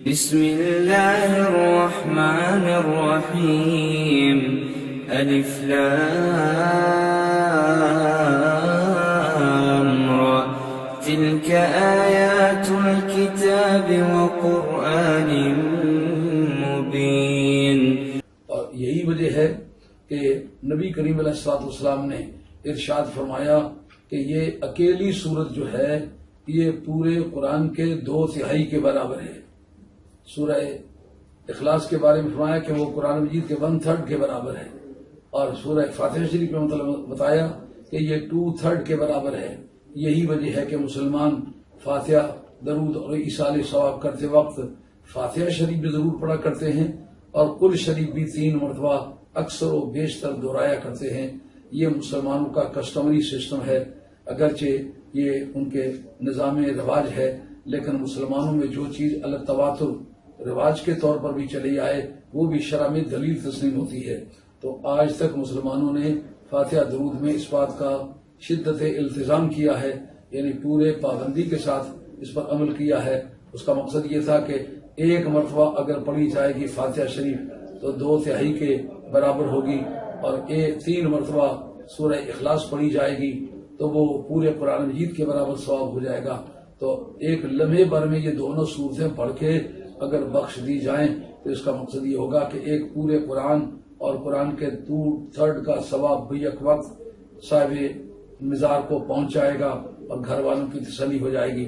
بسم الله الرحمن الرحيم ألف لام را تلك آيات الكتاب وقرآن مبين۔ اور یہی وجہ ہے کہ نبی کریم علیہ السلام نے ارشاد فرمایا کہ یہ اکیلی سورت جو ہے یہ پورے قرآن کے 2/3 کے برابر ہے۔ سورہ اخلاص کے بارے میں فرمایا کہ وہ قرآن مجید کے 1/3 کے برابر ہے، اور سورہ فاتحہ شریف میں مطلب بتایا کہ یہ 2/3 کے برابر ہے۔ یہی وجہ ہے کہ مسلمان فاتحہ، درود اور ایصال ثواب کرتے وقت فاتحہ شریف بھی ضرور پڑھا کرتے ہیں، اور قل شریف بھی 3 مرتبہ اکثر و بیشتر دہرایا کرتے ہیں۔ یہ مسلمانوں کا کسٹمری سسٹم ہے، اگرچہ یہ ان کے نظام رواج ہے، لیکن مسلمانوں میں جو چیز اللہ تواتر رواج کے طور پر بھی چلی آئے وہ بھی شرع میں دلیل تسلیم ہوتی ہے۔ تو آج تک مسلمانوں نے فاتحہ درود میں اس بات کا شدت التزام کیا ہے، یعنی پورے پابندی کے ساتھ اس پر عمل کیا ہے۔ اس کا مقصد یہ تھا کہ 1 مرتبہ اگر پڑھی جائے گی فاتحہ شریف تو 2/3 کے برابر ہوگی، اور 3 مرتبہ سورہ اخلاص پڑھی جائے گی تو وہ پورے قرآن مجید کے برابر ثواب ہو جائے گا۔ تو ایک لمحے بھر میں یہ دونوں صورتیں پڑھ کے اگر بخش دی جائیں تو اس کا مقصد یہ ہوگا کہ ایک پورے قرآن اور قرآن کے 2/3 کا ثواب بھی یک وقت صاحب مزار کو پہنچ جائے گا، اور گھر والوں کی تسلی ہو جائے گی۔